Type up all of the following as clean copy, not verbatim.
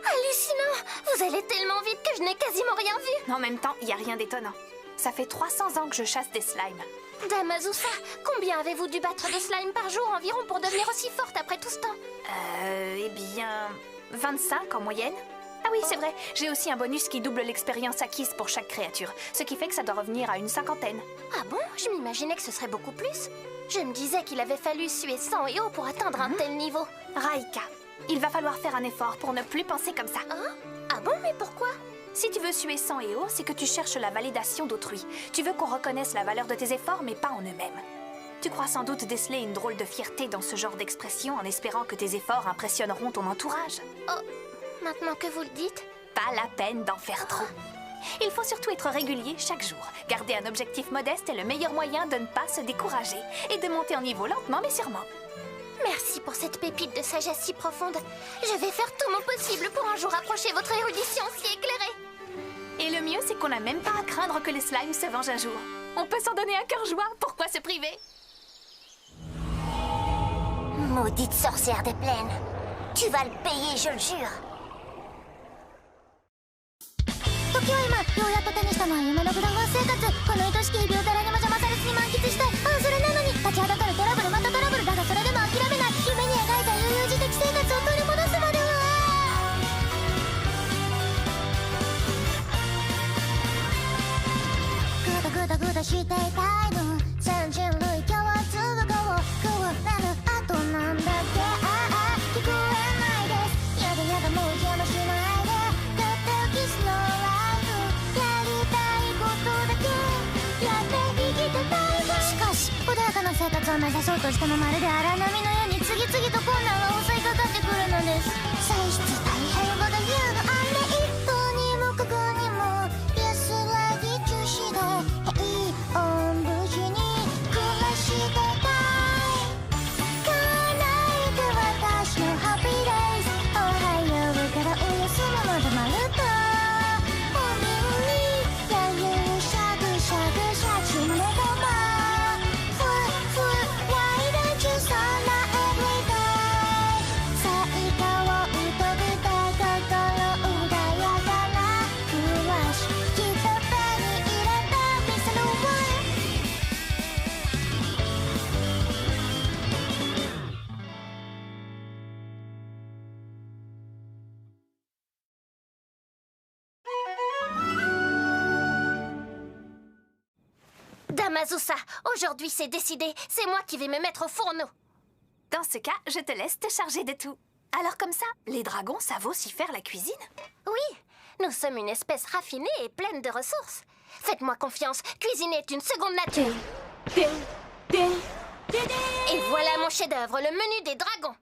Hallucinant! Vous allez tellement vite que je n'ai quasiment rien vu. En même temps, il n'y a rien d'étonnant. Ça fait 300 ans que je chasse des slimes. Dame Azusa, combien avez-vous dû battre de slime par jour environ pour devenir aussi forte après tout ce temps? Eh bien... 25 en moyenne. Ah oui, c'est vrai, j'ai aussi un bonus qui double l'expérience acquise pour chaque créature, ce qui fait que ça doit revenir à une 50aine. Ah bon? Je m'imaginais que ce serait beaucoup plus. Je me disais qu'il avait fallu suer sang et eau pour atteindre un tel niveau. Raika, il va falloir faire un effort pour ne plus penser comme ça. Hein? Ah bon, mais pourquoi? Si tu veux suer sang et eau, c'est que tu cherches la validation d'autrui. Tu veux qu'on reconnaisse la valeur de tes efforts, mais pas en eux-mêmes. Tu crois sans doute déceler une drôle de fierté dans ce genre d'expression en espérant que tes efforts impressionneront ton entourage. Oh, maintenant que vous le dites... Pas la peine d'en faire trop. Il faut surtout être régulier chaque jour. Garder un objectif modeste est le meilleur moyen de ne pas se décourager et de monter en niveau lentement mais sûrement. Merci pour cette pépite de sagesse si profonde. Je vais faire tout mon possible pour un jour approcher votre érudition si éclairée. Et le mieux, c'est qu'on n'a même pas à craindre que les slimes se vengent un jour. On peut s'en donner un cœur joie, pourquoi se priver? Maudite sorcière des plaines. Tu vas le payer, je le jure. 時は今ようやっと手にしたのは夢のグラン生活この愛しき日々を誰にも邪魔されずに満喫したいそれなのに立ちはだかるトラブルまたトラブルだがそれでも諦めない夢に描いた悠々自適生活を取り戻すまではグダグダグダしていたいの全人類共通語を食われる後なんだっけ聞こえないですやだやだもう邪魔しないでだってキスのしかし穏やかな生活を目指そうとしてもまるで荒波のように次々と困難が襲いかかってくるのです歳出大変語で言うのあれ一頭にもかくにも安らぎ中止で平穏無事に暮らしてたい叶えて私のハッピーデイズおはようからおやすみまでまるとDame Azusa, aujourd'hui c'est décidé. C'est moi qui vais me mettre au fourneau. Dans ce cas, je te laisse te charger de tout. Alors comme ça, les dragons savent aussi faire la cuisine? Oui, nous sommes une espèce raffinée et pleine de ressources. Faites-moi confiance, cuisiner est une seconde nature. Et voilà mon chef-d'œuvre, le menu des dragons.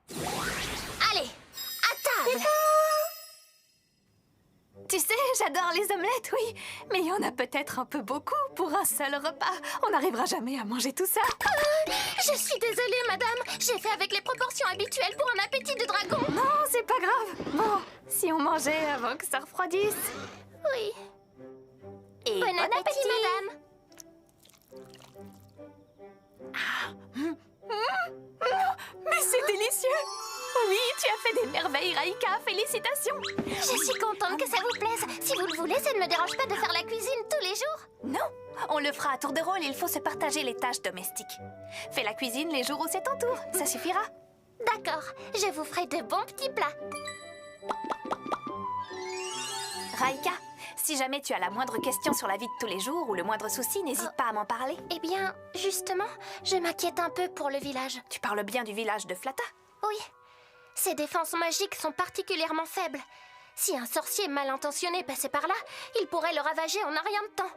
Allez, à table. Tu sais, j'adore les omelettes, oui. Mais il y en a peut-être un peu beaucoup pour un seul repas. On n'arrivera jamais à manger tout ça. Je suis désolée, madame. J'ai fait avec les proportions habituelles pour un appétit de dragon. Non, c'est pas grave. Bon, si on mangeait avant que ça refroidisse. Oui. Et Bon appétit, madame. Mais c'est délicieux. Oui, tu as fait des merveilles, Raika. Félicitations. Je suis contente que ça vous plaise. Si vous le voulez, ça ne me dérange pas de faire la cuisine tous les jours. Non, on le fera à tour de rôle. Il faut se partager les tâches domestiques. Fais la cuisine les jours où c'est ton tour. Ça suffira. D'accord, je vous ferai de bons petits plats. Raika, si jamais tu as la moindre question sur la vie de tous les jours ou le moindre souci, n'hésite pas à m'en parler. Eh bien, justement, je m'inquiète un peu pour le village. Tu parles bien du village de Flata? Oui. Ses défenses magiques sont particulièrement faibles. Si un sorcier mal intentionné passait par là, il pourrait le ravager en un rien de temps.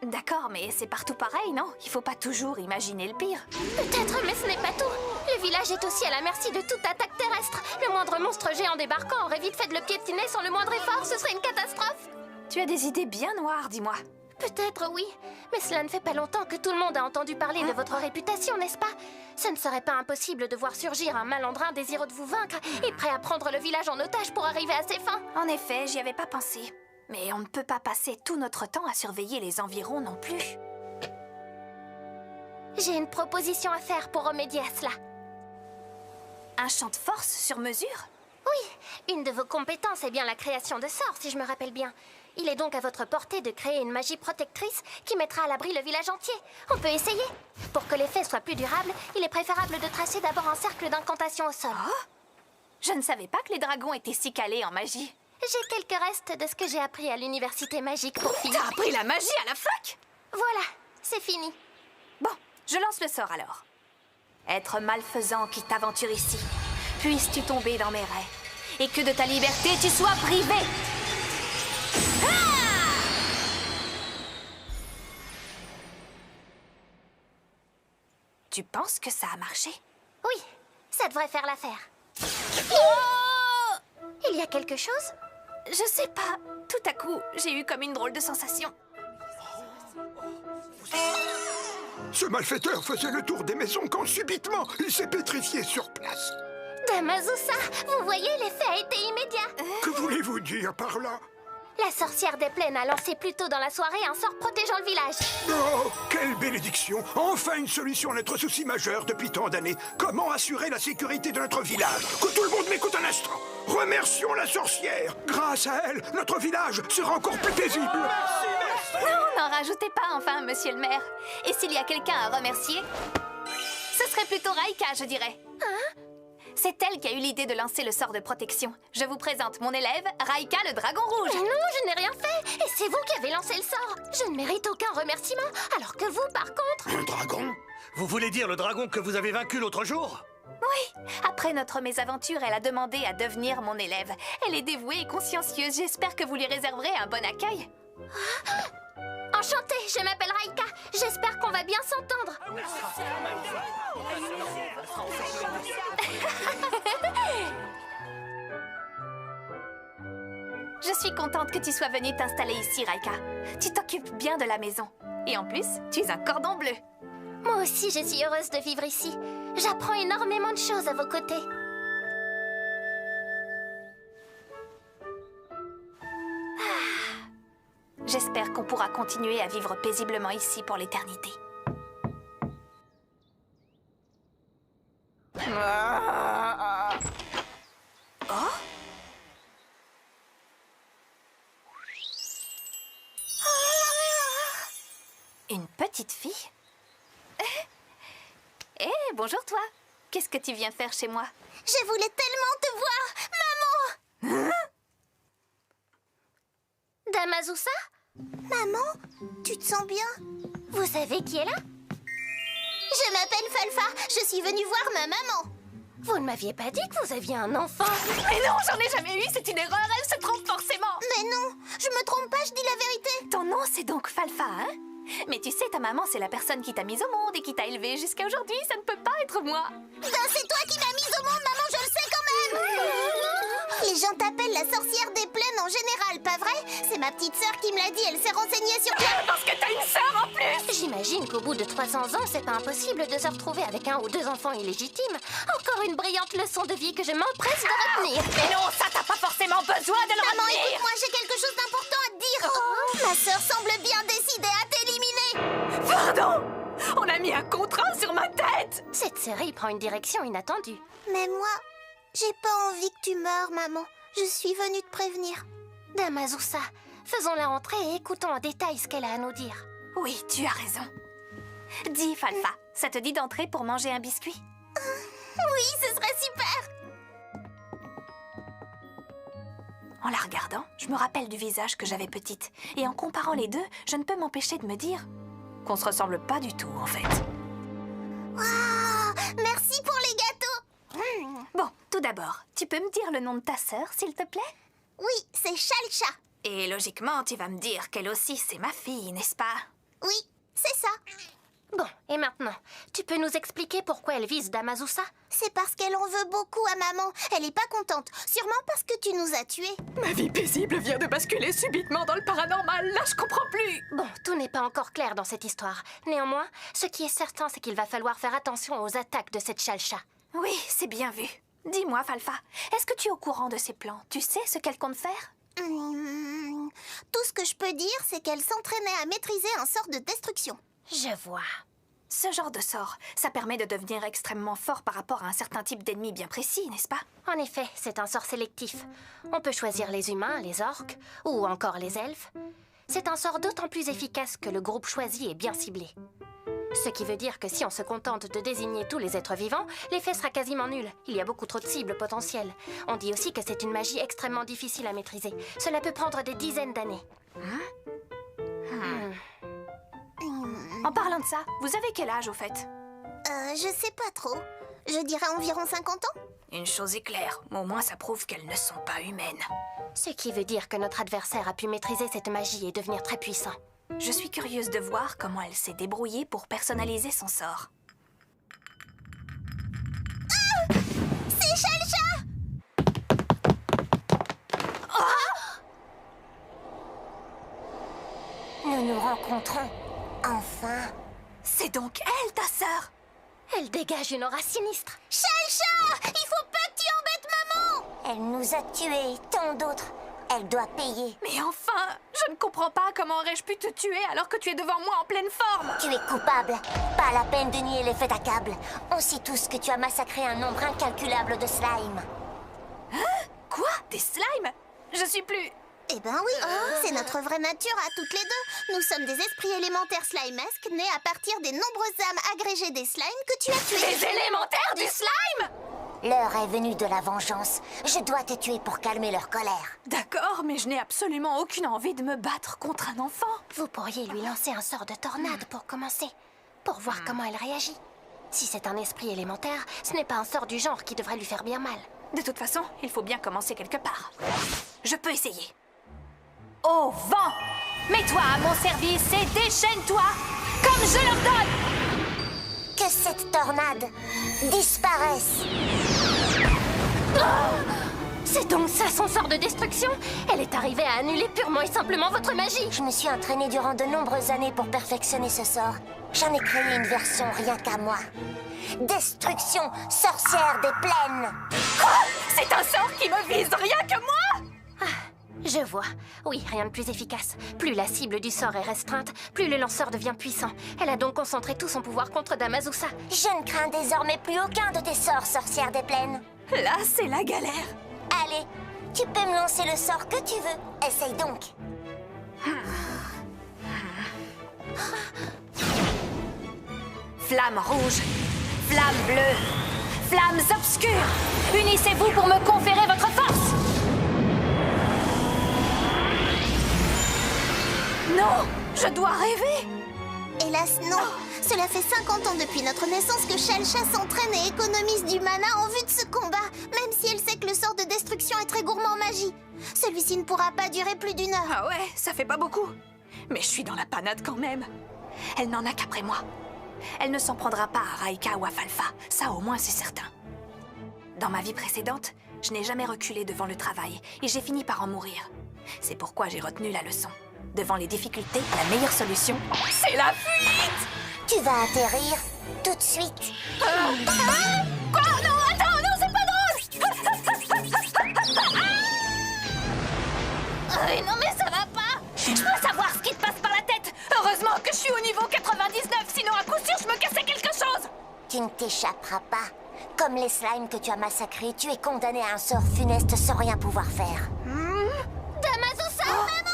D'accord, mais c'est partout pareil, non? Il faut pas toujours imaginer le pire. Peut-être, mais ce n'est pas tout. Le village est aussi à la merci de toute attaque terrestre. Le moindre monstre géant débarquant aurait vite fait de le piétiner sans le moindre effort. Ce serait une catastrophe. Tu as des idées bien noires, dis-moi. Peut-être, oui. Mais cela ne fait pas longtemps que tout le monde a entendu parler de votre réputation, n'est-ce pas? Ce ne serait pas impossible de voir surgir un malandrin désireux de vous vaincre et prêt à prendre le village en otage pour arriver à ses fins. En effet, j'y avais pas pensé. Mais on ne peut pas passer tout notre temps à surveiller les environs non plus. J'ai une proposition à faire pour remédier à cela. Un champ de force sur mesure? Oui, une de vos compétences est bien la création de sorts, si je me rappelle bien. Il est donc à votre portée de créer une magie protectrice qui mettra à l'abri le village entier. On peut essayer. Pour que l'effet soit plus durable, il est préférable de tracer d'abord un cercle d'incantation au sol. Oh! Je ne savais pas que les dragons étaient si calés en magie. J'ai quelques restes de ce que j'ai appris à l'université magique pour filles. T'as appris la magie à la fac? Voilà, c'est fini. Bon, je lance le sort alors. Être malfaisant qui t'aventure ici, puisses-tu tomber dans mes rêves, et que de ta liberté tu sois privé. Ah! Tu penses que ça a marché? Oui, ça devrait faire l'affaire. Oh! Il y a quelque chose? Je sais pas. Tout à coup, j'ai eu comme une drôle de sensation. Ce malfaiteur faisait le tour des maisons quand subitement il s'est pétrifié sur place. Damazusa, vous voyez, l'effet a été immédiat. Que voulez-vous dire par là? La sorcière des plaines a lancé plus tôt dans la soirée un sort protégeant le village. Oh, quelle bénédiction! Enfin une solution à notre souci majeur depuis tant d'années. Comment assurer la sécurité de notre village? Que tout le monde m'écoute un instant! Remercions la sorcière! Grâce à elle, notre village sera encore plus paisible! Non, n'en rajoutez pas enfin, monsieur le maire. Et s'il y a quelqu'un à remercier, ce serait plutôt Raika, je dirais. Hein? C'est elle qui a eu l'idée de lancer le sort de protection. Je vous présente mon élève, Raika le dragon rouge. Mais non, je n'ai rien fait. Et c'est vous qui avez lancé le sort. Je ne mérite aucun remerciement, alors que vous, par contre... Un dragon? Vous voulez dire le dragon que vous avez vaincu l'autre jour? Oui, après notre mésaventure, elle a demandé à devenir mon élève. Elle est dévouée et consciencieuse. J'espère que vous lui réserverez un bon accueil. Enchantée, je m'appelle Raika. J'espère qu'on va bien s'entendre. Je suis contente que tu sois venue t'installer ici, Raika. Tu t'occupes bien de la maison. Et en plus, tu es un cordon bleu. Moi aussi, je suis heureuse de vivre ici. J'apprends énormément de choses à vos côtés. J'espère qu'on pourra continuer à vivre paisiblement ici pour l'éternité. Oh? Une petite fille? Eh, bonjour toi. Qu'est-ce que tu viens faire chez moi? Je voulais tellement te voir, maman. Damazusa? Maman, tu te sens bien? Vous savez qui est là? Je m'appelle Falfa, je suis venue voir ma maman. Vous ne m'aviez pas dit que vous aviez un enfant. Mais non, j'en ai jamais eu, c'est une erreur, elle se trompe forcément. Mais non, je me trompe pas, je dis la vérité. Ton nom, c'est donc Falfa, hein? Mais tu sais, ta maman, c'est la personne qui t'a mise au monde et qui t'a élevée jusqu'à aujourd'hui, ça ne peut pas être moi. Ben c'est toi qui m'as mise au monde, maman, je le sais quand même. Les gens t'appellent la sorcière des plaines en général, pas vrai? C'est ma petite sœur qui me l'a dit, elle s'est renseignée sur toi. Parce que t'as une sœur en plus. J'imagine qu'au bout de 300 ans, c'est pas impossible de se retrouver avec un ou deux enfants illégitimes. Encore une brillante leçon de vie que je m'empresse de retenir. Mais non, ça t'as pas forcément besoin de le Maman, retenir. écoute-moi, j'ai quelque chose d'important à te dire. Ma sœur semble bien décidée à t'éliminer. Pardon. On a mis un contrat sur ma tête. Cette série prend une direction inattendue. Mais moi, j'ai pas envie que tu meures, maman. Je suis venue te prévenir. Damazusa, faisons-la entrer et écoutons en détail ce qu'elle a à nous dire. Oui, tu as raison. Dis, Falfa, ça te dit d'entrer pour manger un biscuit? Oui, ce serait super. En la regardant, je me rappelle du visage que j'avais petite. Et en comparant les deux, je ne peux m'empêcher de me dire qu'on se ressemble pas du tout, en fait. Waouh, merci pour les gâteaux. Bon, tout d'abord, tu peux me dire le nom de ta sœur, s'il te plaît? Oui, c'est Chalcha. Et logiquement, tu vas me dire qu'elle aussi, c'est ma fille, n'est-ce pas? Oui, c'est ça. Bon, et maintenant, tu peux nous expliquer pourquoi elle vise Damazusa? C'est parce qu'elle en veut beaucoup à maman. Elle est pas contente. Sûrement parce que tu nous as tués. Ma vie paisible vient de basculer subitement dans le paranormal. Là, je comprends plus. Bon, tout n'est pas encore clair dans cette histoire. Néanmoins, ce qui est certain, c'est qu'il va falloir faire attention aux attaques de cette Chalcha. Oui, c'est bien vu. Dis-moi, Falfa, est-ce que tu es au courant de ses plans? Tu sais ce qu'elle compte faire? Tout ce que je peux dire, c'est qu'elle s'entraînait à maîtriser un sort de destruction. Je vois. Ce genre de sort, ça permet de devenir extrêmement fort par rapport à un certain type d'ennemi bien précis, n'est-ce pas? En effet, c'est un sort sélectif. On peut choisir les humains, les orques, ou encore les elfes. C'est un sort d'autant plus efficace que le groupe choisi est bien ciblé. Ce qui veut dire que si on se contente de désigner tous les êtres vivants, l'effet sera quasiment nul. Il y a beaucoup trop de cibles potentielles. On dit aussi que c'est une magie extrêmement difficile à maîtriser. Cela peut prendre des dizaines d'années. En parlant de ça, vous avez quel âge au fait? Je sais pas trop. Je dirais environ 50 ans. Une chose est claire, au moins ça prouve qu'elles ne sont pas humaines. Ce qui veut dire que notre adversaire a pu maîtriser cette magie et devenir très puissant. Je suis curieuse de voir comment elle s'est débrouillée pour personnaliser son sort. C'est Shalcha! Nous nous rencontrons. Enfin. C'est donc elle, ta sœur? Elle dégage une aura sinistre. Shalcha! Il faut pas que tu embêtes maman! Elle nous a tués, tant d'autres. Elle doit payer. Mais enfin, je ne comprends pas comment aurais-je pu te tuer alors que tu es devant moi en pleine forme. Tu es coupable. Pas la peine de nier l'effet d'accable. On sait tous que tu as massacré un nombre incalculable de slimes. Quoi? Des slimes? Je suis plus... Eh ben oui, c'est notre vraie nature à toutes les deux. Nous sommes des esprits élémentaires slimesques nés à partir des nombreuses âmes agrégées des slimes que tu as tués. Des élémentaires du slime? L'heure est venue de la vengeance. Je dois te tuer pour calmer leur colère. D'accord, mais je n'ai absolument aucune envie de me battre contre un enfant. Vous pourriez lui lancer un sort de tornade pour commencer, pour voir comment elle réagit. Si c'est un esprit élémentaire, ce n'est pas un sort du genre qui devrait lui faire bien mal. De toute façon, il faut bien commencer quelque part. Je peux essayer. Au vent! Mets-toi à mon service et déchaîne-toi comme je l'ordonne! Que cette tornade disparaisse. C'est donc ça son sort de destruction? Elle est arrivée à annuler purement et simplement votre magie. Je me suis entraînée durant de nombreuses années pour perfectionner ce sort. J'en ai créé une version rien qu'à moi. Destruction, sorcière des plaines. Quoi? C'est un sort qui me vise rien que moi? Je vois. Oui, rien de plus efficace. Plus la cible du sort est restreinte, plus le lanceur devient puissant. Elle a donc concentré tout son pouvoir contre Dame Azusa. Je ne crains désormais plus aucun de tes sorts, sorcière des plaines. Là, c'est la galère. Allez, tu peux me lancer le sort que tu veux. Essaye donc. Flamme rouge, flamme bleue, flammes obscures, unissez-vous pour me conférer votre force. Non, je dois rêver. Hélas, non. Cela fait 50 ans depuis notre naissance que Shalcha s'entraîne et économise du mana en vue de ce combat, même si elle sait que le sort de destruction est très gourmand en magie. Celui-ci ne pourra pas durer plus d'1 heure. Ah ouais, ça fait pas beaucoup. Mais je suis dans la panade quand même. Elle n'en a qu'après moi. Elle ne s'en prendra pas à Raika ou à Falfa, ça au moins c'est certain. Dans ma vie précédente, je n'ai jamais reculé devant le travail et j'ai fini par en mourir. C'est pourquoi j'ai retenu la leçon. Devant les difficultés, la meilleure solution, c'est la fuite! Tu vas atterrir tout de suite. Quoi? Non, attends, non, c'est pas drôle! Non mais ça va pas! Je veux savoir ce qui te passe par la tête! Heureusement que je suis au niveau 99, sinon à coup sûr je me cassais quelque chose! Tu ne t'échapperas pas. Comme les slimes que tu as massacrés, tu es condamné à un sort funeste sans rien pouvoir faire. Dame Azusa, maman!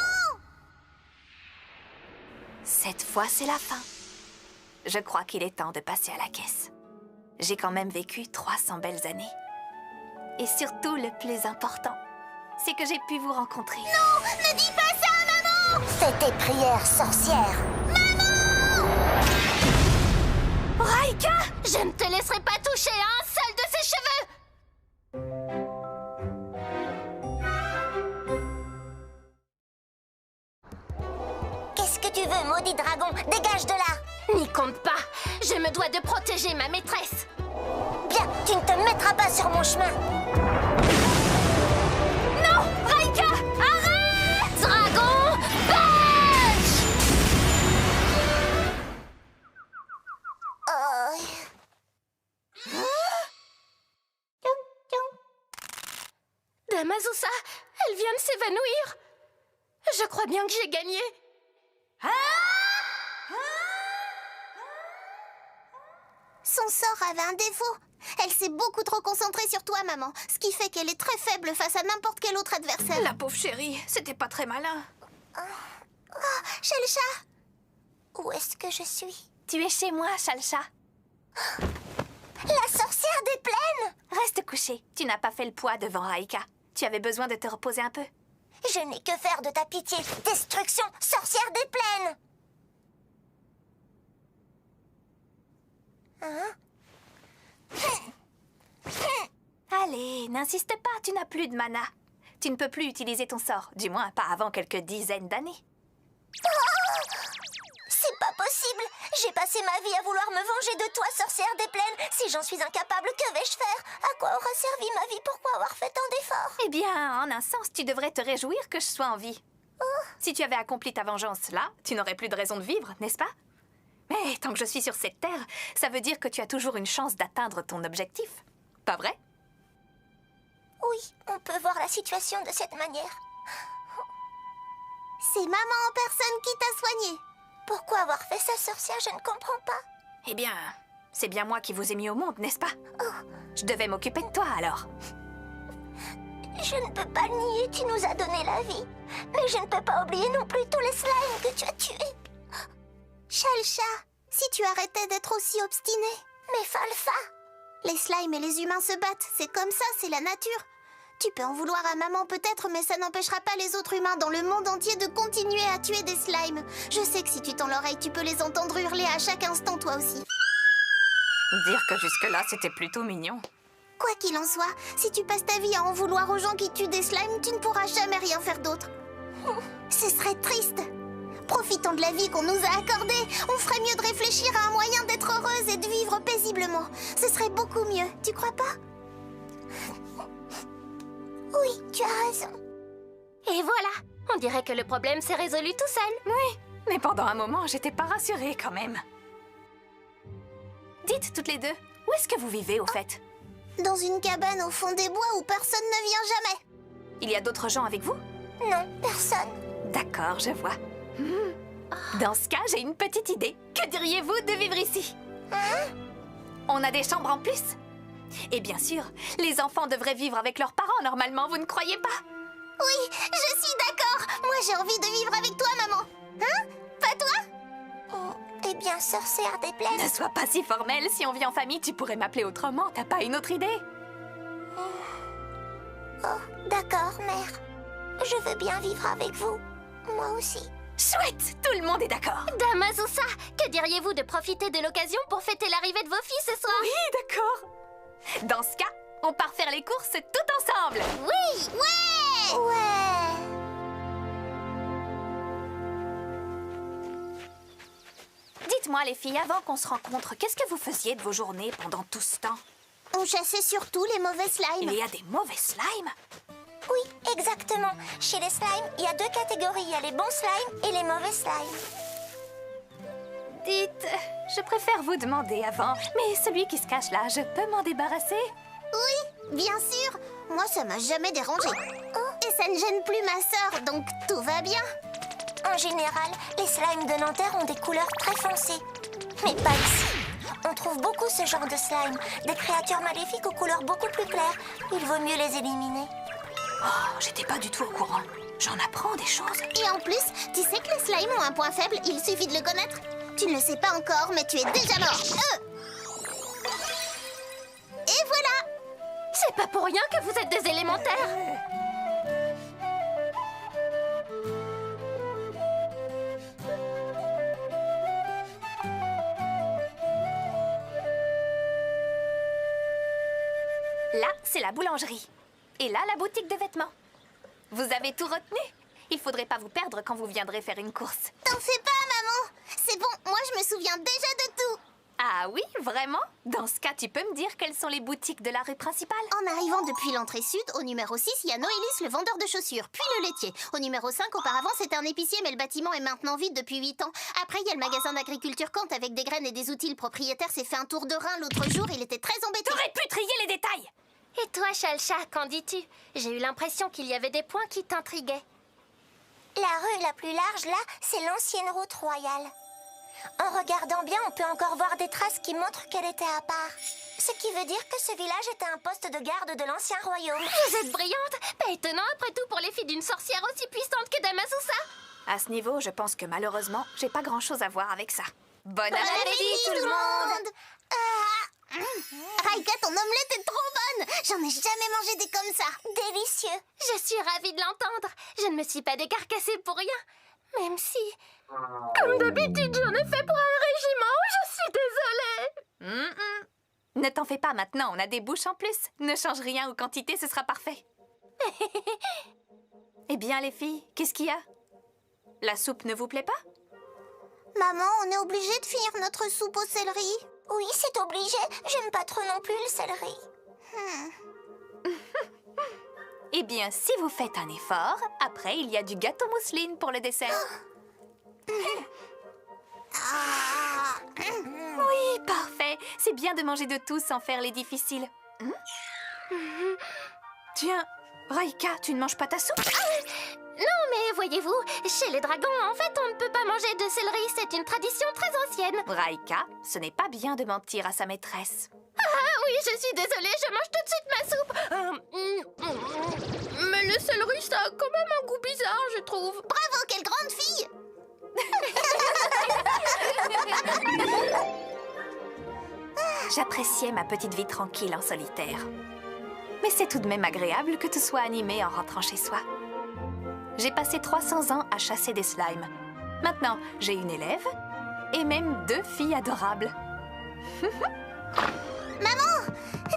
Cette fois, c'est la fin. Je crois qu'il est temps de passer à la caisse. J'ai quand même vécu 300 belles années. Et surtout, le plus important, c'est que j'ai pu vous rencontrer. Non, ne dis pas ça, maman! Fais tes prières, sorcière. Raika! Je ne te laisserai pas toucher à un seul de ses cheveux! Qu'est-ce que tu veux, maudit dragon? Dégage de là! N'y compte pas! Je me dois de protéger ma maîtresse! Bien, tu ne te mettras pas sur mon chemin. Non! Raika! Arrête! Dragon Punch! De Dame Azusa, elle vient de s'évanouir. Je crois bien que j'ai gagné. Son sort avait un défaut. Elle s'est beaucoup trop concentrée sur toi, maman. Ce qui fait qu'elle est très faible face à n'importe quel autre adversaire. La pauvre chérie, c'était pas très malin. Oh, Shalcha! Où est-ce que je suis? Tu es chez moi, Shalcha. La sorcière des plaines! Reste couché. Tu n'as pas fait le poids devant Aika. Tu avais besoin de te reposer un peu. Je n'ai que faire de ta pitié. Destruction, sorcière des plaines! Allez, n'insiste pas, tu n'as plus de mana. Tu ne peux plus utiliser ton sort, du moins pas avant quelques dizaines d'années. C'est pas possible! J'ai passé ma vie à vouloir me venger de toi, sorcière des plaines! Si j'en suis incapable, que vais-je faire? À quoi aura servi ma vie? Pourquoi avoir fait tant d'efforts? Eh bien, en un sens, tu devrais te réjouir que je sois en vie. Si tu avais accompli ta vengeance là, tu n'aurais plus de raison de vivre, n'est-ce pas? Mais tant que je suis sur cette terre, ça veut dire que tu as toujours une chance d'atteindre ton objectif. Pas vrai? Oui, on peut voir la situation de cette manière. C'est maman en personne qui t'a soigné. Pourquoi avoir fait ça, sorcière? Je ne comprends pas. Eh bien, c'est bien moi qui vous ai mis au monde, n'est-ce pas? Je devais m'occuper de toi, alors. Je ne peux pas le nier, tu nous as donné la vie. Mais je ne peux pas oublier non plus tous les slimes que tu as tués. Shalcha, si tu arrêtais d'être aussi obstinée. Mais Falfa! Les slimes et les humains se battent, c'est comme ça, c'est la nature. Tu peux en vouloir à maman peut-être, mais ça n'empêchera pas les autres humains dans le monde entier de continuer à tuer des slimes. Je sais que si tu tends l'oreille, tu peux les entendre hurler à chaque instant, toi aussi. Dire que jusque-là, c'était plutôt mignon. Quoi qu'il en soit, si tu passes ta vie à en vouloir aux gens qui tuent des slimes, tu ne pourras jamais rien faire d'autre. Ce serait triste. Profitons de la vie qu'on nous a accordée. On ferait mieux de réfléchir à un moyen d'être heureuse et de vivre paisiblement. Ce serait beaucoup mieux, tu crois pas? Oui, tu as raison. Et voilà, on dirait que le problème s'est résolu tout seul. Oui, mais pendant un moment, j'étais pas rassurée quand même. Dites toutes les deux, où est-ce que vous vivez au fait? Dans une cabane au fond des bois où personne ne vient jamais. Il y a d'autres gens avec vous? Non, personne. D'accord, je vois. Dans ce cas, j'ai une petite idée. Que diriez-vous de vivre ici? On a des chambres en plus. Et bien sûr, les enfants devraient vivre avec leurs parents normalement, vous ne croyez pas? Oui, je suis d'accord. Moi, j'ai envie de vivre avec toi, maman. Hein? Pas toi? Eh bien, sorcière des plaines. Ne sois pas si formelle, si on vit en famille, tu pourrais m'appeler autrement, t'as pas une autre idée? Oh, d'accord, mère. Je veux bien vivre avec vous. Moi aussi. Chouette, tout le monde est d'accord. Dame Azusa, que diriez-vous de profiter de l'occasion pour fêter l'arrivée de vos filles ce soir? Oui, d'accord. Dans ce cas, on part faire les courses tout ensemble. Oui! Ouais! Ouais! Dites-moi les filles, avant qu'on se rencontre, qu'est-ce que vous faisiez de vos journées pendant tout ce temps? On chassait surtout les mauvais slimes. Il y a des mauvais slimes? Oui, exactement. Chez les slimes, il y a deux catégories. Il y a les bons slimes et les mauvais slimes. Dites, je préfère vous demander avant, mais celui qui se cache là, je peux m'en débarrasser? Oui, bien sûr. Moi, ça m'a jamais dérangé. Et ça ne gêne plus ma sœur, donc tout va bien. En général, les slimes de Nanterre ont des couleurs très foncées. Mais pas ici. On trouve beaucoup ce genre de slime. Des créatures maléfiques aux couleurs beaucoup plus claires. Il vaut mieux les éliminer. Oh, j'étais pas du tout au courant. J'en apprends des choses. Et en plus, tu sais que les slimes ont un point faible, il suffit de le connaître. Tu ne le sais pas encore, mais tu es déjà mort. Et voilà. C'est pas pour rien que vous êtes des élémentaires. Là, c'est la boulangerie. Et là, la boutique de vêtements. Vous avez tout retenu? Il faudrait pas vous perdre quand vous viendrez faire une course. T'en fais pas, maman. C'est bon, moi je me souviens déjà de tout. Ah oui, vraiment? Dans ce cas, tu peux me dire quelles sont les boutiques de la rue principale? En arrivant depuis l'entrée sud, au numéro 6, il y a Noélis, le vendeur de chaussures, puis le laitier. Au numéro 5, auparavant, c'était un épicier, mais le bâtiment est maintenant vide depuis 8 ans. Après, il y a le magasin d'agriculture Kant avec des graines et des outils. Le propriétaire s'est fait un tour de rein l'autre jour, il était très embêté. T'aurais pu trier les détails! Et toi, Chalcha, qu'en dis-tu? J'ai eu l'impression qu'il y avait des points qui t'intriguaient. La rue la plus large, là, c'est l'ancienne route royale. En regardant bien, on peut encore voir des traces qui montrent qu'elle était à part. Ce qui veut dire que ce village était un poste de garde de l'ancien royaume. Vous êtes brillante! Pas étonnant après tout pour les filles d'une sorcière aussi puissante que Damasusa! À ce niveau, je pense que malheureusement, j'ai pas grand-chose à voir avec ça. Bon Bon appétit, appétit, tout le monde! Raika, ton omelette est trop bonne! J'en ai jamais mangé des comme ça! Délicieux! Je suis ravie de l'entendre. Je ne me suis pas décarcassée pour rien. Même si, comme d'habitude, j'en ai fait pour un régiment. Je suis désolée. Ne t'en fais pas maintenant, on a des bouches en plus. Ne change rien aux quantités, ce sera parfait. Eh bien, les filles, qu'est-ce qu'il y a? La soupe ne vous plaît pas? Maman, on est obligé de finir notre soupe au céleri. Oui, c'est obligé. J'aime pas trop non plus le céleri. Eh bien, si vous faites un effort, après, il y a du gâteau mousseline pour le dessert. Oui, parfait. C'est bien de manger de tout sans faire les difficiles. Tiens, Raika, tu ne manges pas ta soupe? Non, mais voyez-vous, chez les dragons, en fait, on ne peut pas manger de céleri. C'est une tradition très ancienne. Raika, ce n'est pas bien de mentir à sa maîtresse. Ah oui, je suis désolée, je mange tout de suite ma soupe. Mais le céleri, ça a quand même un goût bizarre, je trouve. Bravo, quelle grande fille! J'appréciais ma petite vie tranquille en solitaire. Mais c'est tout de même agréable que tout soit animé en rentrant chez soi. J'ai passé 300 ans à chasser des slimes. Maintenant, j'ai une élève et même 2 filles adorables. Maman,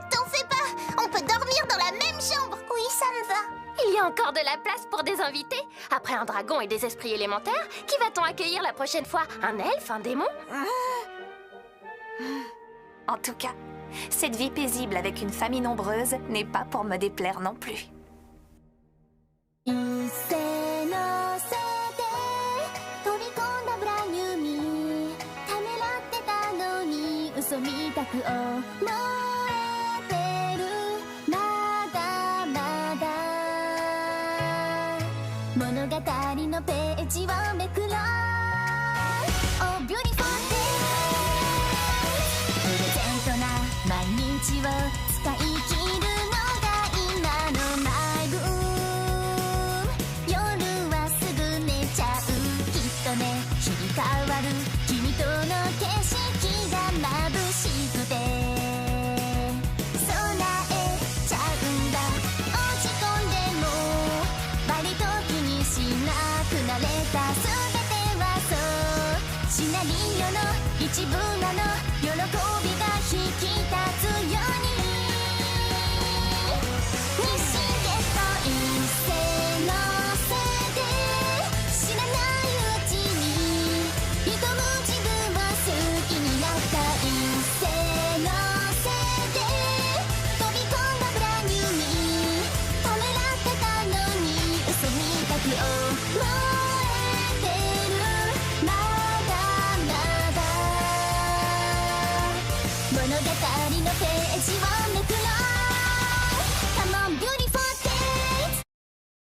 t'en fais pas! On peut dormir dans la même chambre! Oui, ça me va. Il y a encore de la place pour des invités. Après un dragon et des esprits élémentaires, qui va-t-on accueillir la prochaine fois? Un elfe, un démon? En tout cas, cette vie paisible avec une famille nombreuse n'est pas pour me déplaire non plus. 一斉のせて飛び込んだブランニューミーためらってたのに嘘みたく思えてるまだまだ物語のページをめくろう Oh beautiful day プレゼントな毎日を使い切るのが今のマイブーム夜はすぐ寝ちゃうきっとね日々変わる君との景色が眩しくて備えちゃうんだ落ち込んでも割と気にしなくなれた全てはそうシナリオの一部なの喜びが引き立つように日進月歩一斉のせて知らないうちに挑む自分を好きになった一斉のせて飛び込んだブランニューミーためらってたのに嘘みたく思えてるまだまだ物語のページを